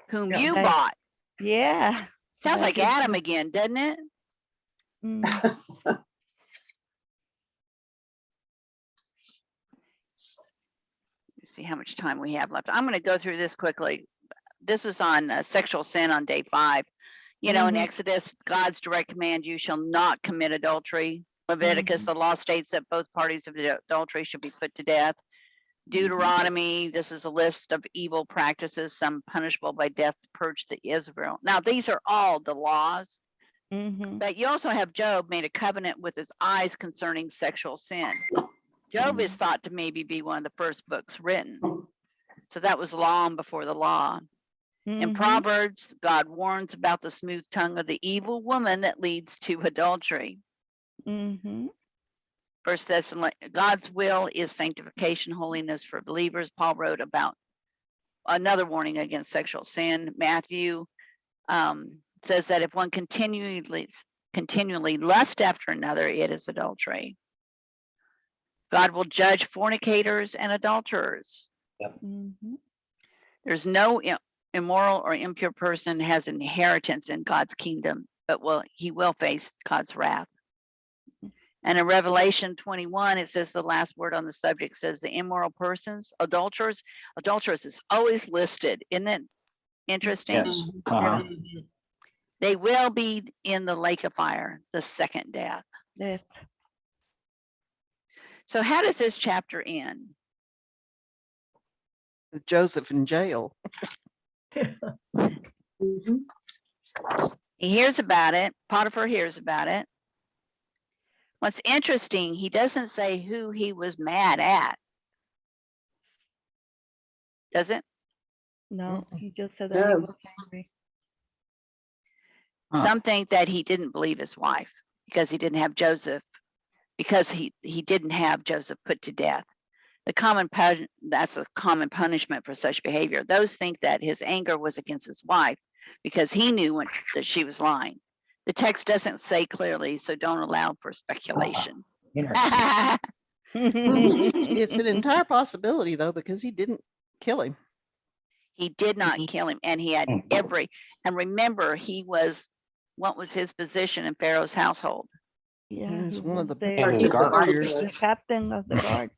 whom you bought. Yeah. Sounds like Adam again, doesn't it? Let's see how much time we have left. I'm going to go through this quickly. This was on sexual sin on day 5. In Exodus, God's direct command, you shall not commit adultery. Leviticus, the law states that both parties of the adultery should be put to death. Deuteronomy, this is a list of evil practices, some punishable by death to purge the Israel. Now, these are all the laws, but you also have Job made a covenant with his eyes concerning sexual sin. Job is thought to maybe be one of the first books written. So that was long before the law. In Proverbs, God warns about the smooth tongue of the evil woman that leads to adultery. First Thessalonians, God's will is sanctification, holiness for believers. Paul wrote about another warning against sexual sin. Matthew says that if one continually lust after another, it is adultery. God will judge fornicators and adulterers. Yep. There's no immoral or impure person has an inheritance in God's kingdom, but he will face God's wrath. And in Revelation 21, it says the last word on the subject says the immoral persons, adulterers is always listed. Isn't it interesting? Yes. Uh-huh. They will be in the lake of fire, the second death. Yes. So how does this chapter end? With Joseph in jail. He hears about it. Potiphar hears about it. What's interesting, he doesn't say who he was mad at. Does it? No, he just said that he was angry. Some think that he didn't believe his wife because he didn't have Joseph, because he didn't have Joseph put to death. That's a common punishment for such behavior. Those think that his anger was against his wife because he knew that she was lying. The text doesn't say clearly, so don't allow for speculation. It's an entire possibility, though, because he didn't kill him. He did not kill him, and he had and remember, what was his position in Pharaoh's household? Yeah, He was one of the the captain of the guard.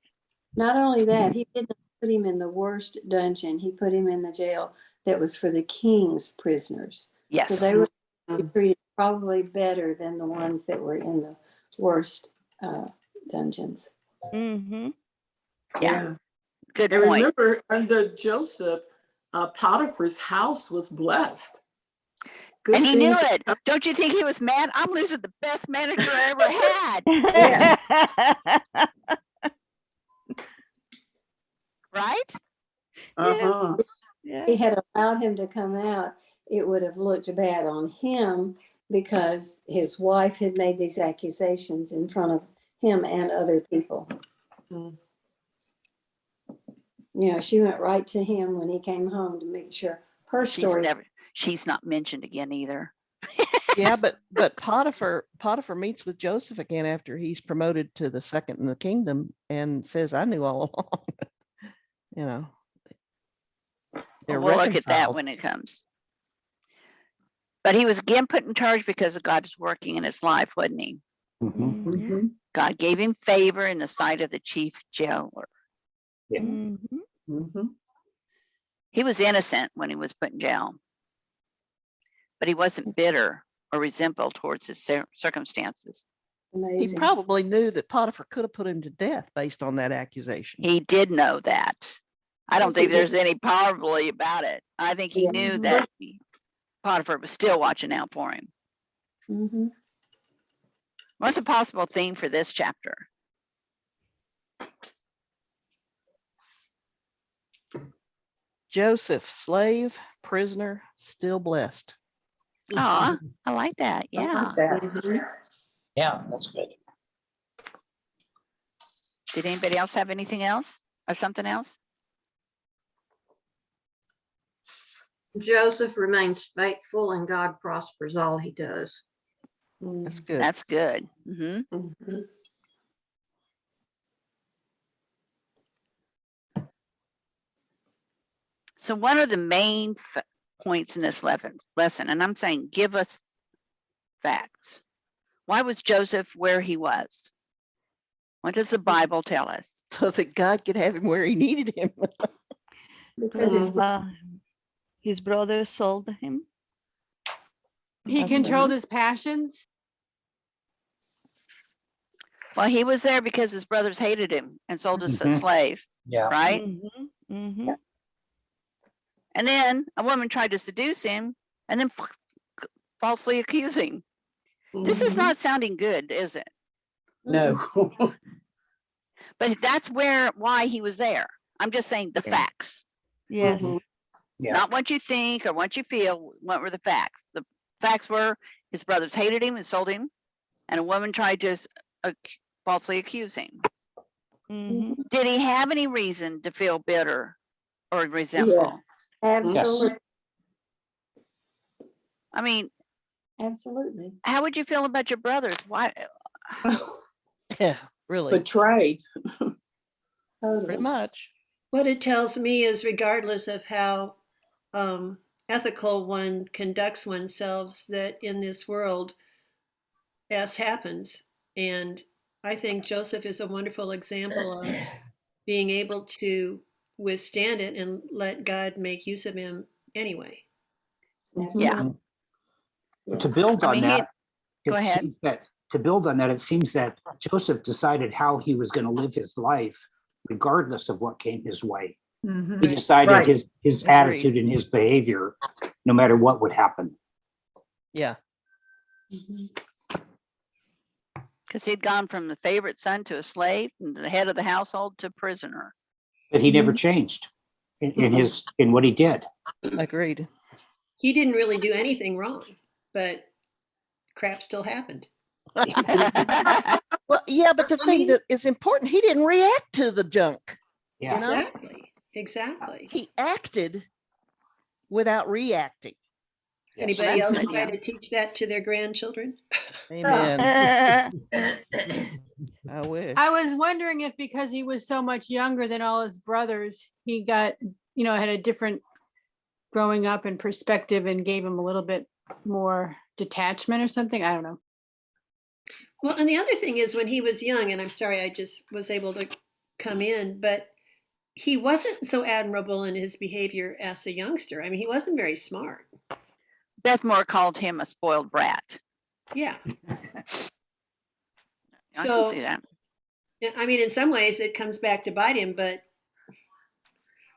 Not only that, he did not put him in the worst dungeon. He put him in the jail that was for the king's prisoners. Yes. So they were treated probably better than the ones that were in the worst dungeons. Yeah. Good and point. remember, under Joseph, Potiphar's house was blessed. Good and he knew things- it. Don't you think he was mad? I'm losing the best manager I ever had. Right? Uh-huh. Yeah. He had allowed him to come out, it would have looked bad on him because his wife had made these accusations in front of him and other people. You know, she went right to him when he came home to make sure her story. She's not mentioned again either. Yeah, but Potiphar meets with Joseph again after he's promoted to the second in the kingdom and says, I knew all along. You know. We'll look at that when it comes. But he was again put in charge because of God's working in his life, wasn't he? God gave him favor in the sight of the chief jailer. He was innocent when he was put in jail, but he wasn't bitter or resentful towards his circumstances. He probably knew that Potiphar could have put him to death based on that accusation. He did know that. I don't think there's any probability about it. I think he knew that Potiphar was still watching out for him. What's a possible theme for this chapter? Joseph, slave, prisoner, still blessed. Oh, I like that. Yeah. Yeah, that's good. Did anybody else have anything else or something else? Joseph remains faithful and God prospers all he does. That's good. That's good. So what are the main points in this lesson? And I'm saying, give us facts. Why was Joseph where he was? What does the Bible tell us? So that God could have him where he needed him. Because his brother sold him. He controlled his passions. Well, he was there because his brothers hated him and sold us a slave, Yeah. right? Mm-hmm. And then a woman tried to seduce him and then falsely accuse him. This is not sounding good, is it? No. But that's why he was there. I'm just saying the facts. Yes. Yeah. Not what you think or what you feel. What were the facts? The facts were his brothers hated him and sold him, and a woman tried to falsely accuse him. Mm-hmm. Did he have any reason to feel bitter or resentful? Absolutely. I mean, Absolutely. how would you feel about your brothers? Why? Yeah, really, Betrayed. pretty Totally. much. What it tells me is regardless of how ethical one conducts oneself, that in this world, as happens. And I think Joseph is a wonderful example of being able to withstand it and let God make use of him anyway. Yeah. To build I on mean, that, go it ahead. seems it seems that Joseph decided how he was going to live his life, regardless of what came his way. He decided Right. his Agreed. attitude and his behavior, no matter what would happen. Yeah. Because he'd gone from the favorite son to a slave, and the head of the household to prisoner. But he never changed in what he did. Agreed. He didn't really do anything wrong, but crap still happened. Well, yeah, but the thing that is important, he didn't react to the junk. Yeah. You know? Exactly. He acted without reacting. Anybody that's else good, try yeah. to teach that to their grandchildren? Amen. I wish. I was wondering if because he was so much younger than all his brothers, he got, had a different growing up and perspective and gave him a little bit more detachment or something. I don't know. Well, and the other thing is when he was young, and I'm sorry I just was able to come in, but he wasn't so admirable in his behavior as a youngster. I mean, he wasn't very smart. Beth Moore called him a spoiled brat. Yeah. I So, can see that. I mean, in some ways it comes back to bite him, but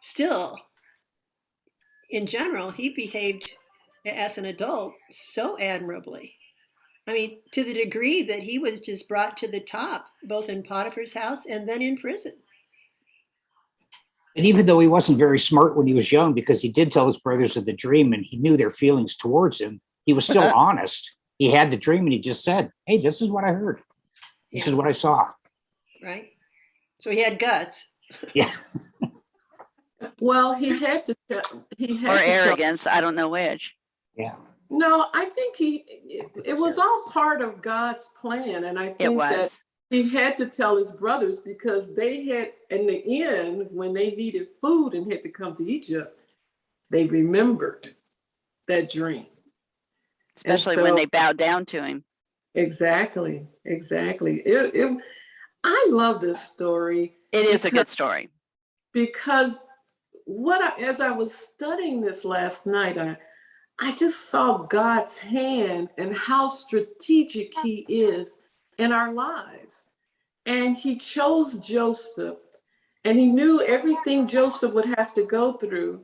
still, in general, he behaved as an adult so admirably. I mean, to the degree that he was just brought to the top, both in Potiphar's house and then in prison. And even though he wasn't very smart when he was young, because he did tell his brothers of the dream and he knew their feelings towards him, he was still honest. He had the dream and he just said, hey, this is what I heard. This is what I saw. Right? So he had guts. Yeah. Well, he had to tell, Or arrogance. I don't know which. Yeah. No, I think it was all part of God's plan. And I It think that was. he had to tell his brothers because they had, in the end, when they needed food and had to come to Egypt, they remembered that dream. Especially when they bowed down to him. Exactly. I love this story. It is a good story. Because as I was studying this last night, I just saw God's hand and how strategic he is in our lives. And he chose Joseph, and he knew everything Joseph would have to go through.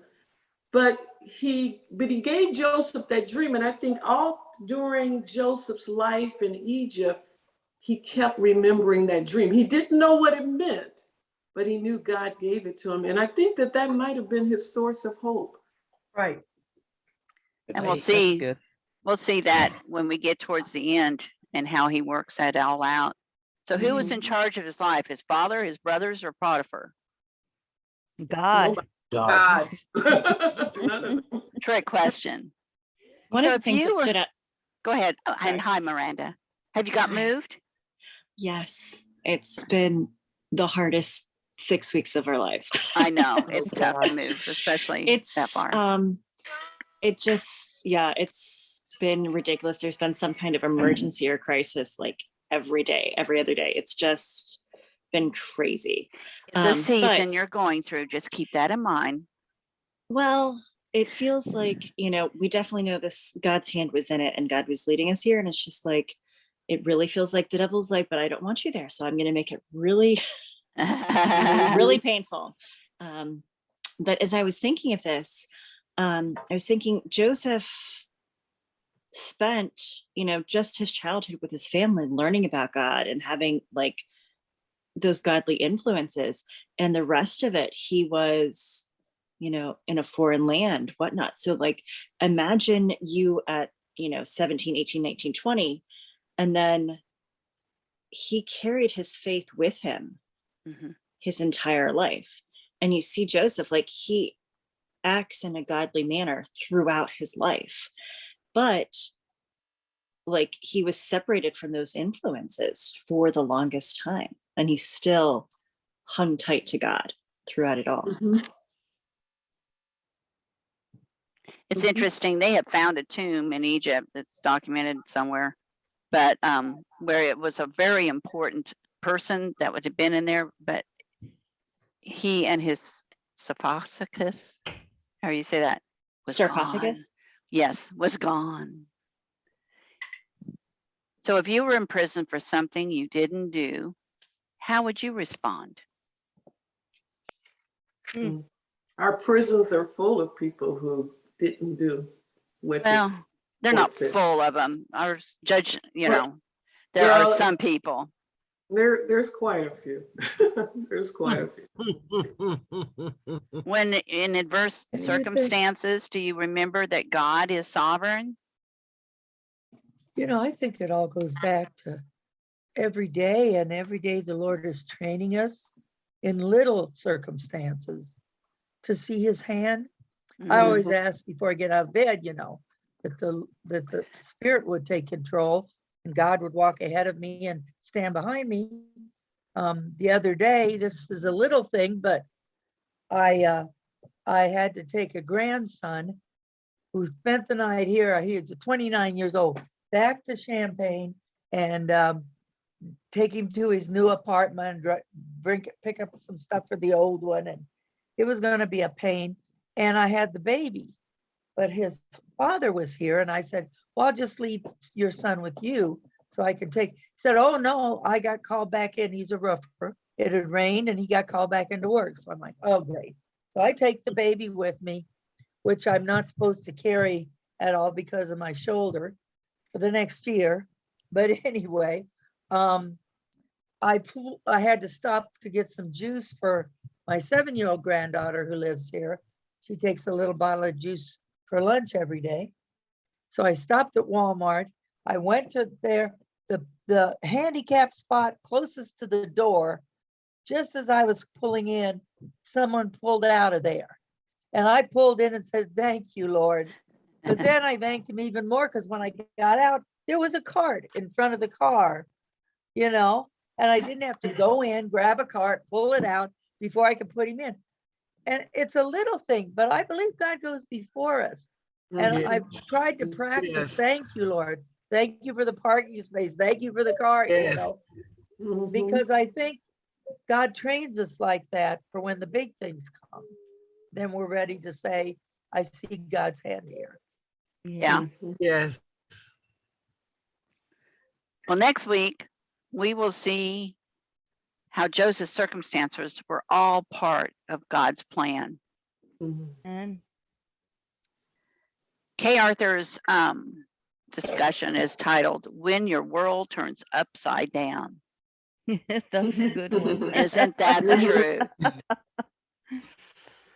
But he gave Joseph that dream. And I think all during Joseph's life in Egypt, he kept remembering that dream. He didn't know what it meant, but he knew God gave it to him. And I think that might have been his source of hope. Right. And we'll see that when we get towards the end and how he works that all out. So who was in charge of his life? His father, his brothers, or Potiphar? God. God. Trick question. One So of the if things you that were- stood out. Go ahead. Oh, Sorry. and hi, Miranda. Have you got Hi. moved? Yes, it's been the hardest 6 weeks of our lives. I know it's tough to move, especially that It's far. it just, yeah, it's been ridiculous. There's been some kind of emergency or crisis like every day, every other day. It's just been crazy. It's a season but- you're going through. Just keep that in mind. Well, it feels like, we definitely know this, God's hand was in it and God was leading us here. And it's just like, it really feels like the devil's like, but I don't want you there. So I'm going to make it really, really painful. But as I was thinking of this, I was thinking Joseph spent, just his childhood with his family, learning about God and having like those godly influences, and the rest of it, he was, in a foreign land, whatnot. So like, imagine you at, 17, 18, 19, 20, and then he carried his faith with him his entire life. And you see Joseph, like he acts in a godly manner throughout his life, but like he was separated from those influences for the longest time, and he still hung tight to God throughout it all. It's interesting. They have found a tomb in Egypt that's documented somewhere, but where it was a very important person that would have been in there, but he and his sarcophagus, how do you say that? Was Sarcophagus? gone. Yes, was gone. So if you were in prison for something you didn't do, how would you respond? Our prisons are full of people who didn't do what Well, they're court not said. full of them. Our judge, Well, there are well, some people. There's quite a few. There's quite a few. When in adverse And you think- circumstances, do you remember that God is sovereign? I think it all goes back to every day, and every day the Lord is training us in little circumstances to see his hand. I always ask before I get out of bed, that the Spirit would take control and God would walk ahead of me and stand behind me. The other day, this is a little thing, but I had to take a grandson who spent the night here. He was 29 years old, back to Champaign, and take him to his new apartment, pick up some stuff for the old one, and it was going to be a pain. And I had the baby, but his father was here, and I said, well, I'll just leave your son with you so I can take. He said, oh no, I got called back in. He's a roofer. It had rained and he got called back into work. So I'm like, oh great. So I take the baby with me, which I'm not supposed to carry at all because of my shoulder for the next year. But anyway, I had to stop to get some juice for my 7-year-old granddaughter who lives here. She takes a little bottle of juice for lunch every day. So I stopped at Walmart. I went to the handicap spot closest to the door. Just as I was pulling in, someone pulled out of there. And I pulled in and said, thank you, Lord. But then I thanked him even more because when I got out, there was a cart in front of the car, and I didn't have to go in, grab a cart, pull it out before I could put him in. And it's a little thing, but I believe God goes before us. And I've tried to practice, thank you, Lord. Thank you for the parking space. Thank you for the car, because I think God trains us like that for when the big things come. Then we're ready to say, I see God's hand here. Yeah. Yes. Well, next week, we will see how Joseph's circumstances were all part of God's plan. And Kay Arthur's discussion is titled, When Your World Turns Upside Down. that's a good one. Isn't that the truth?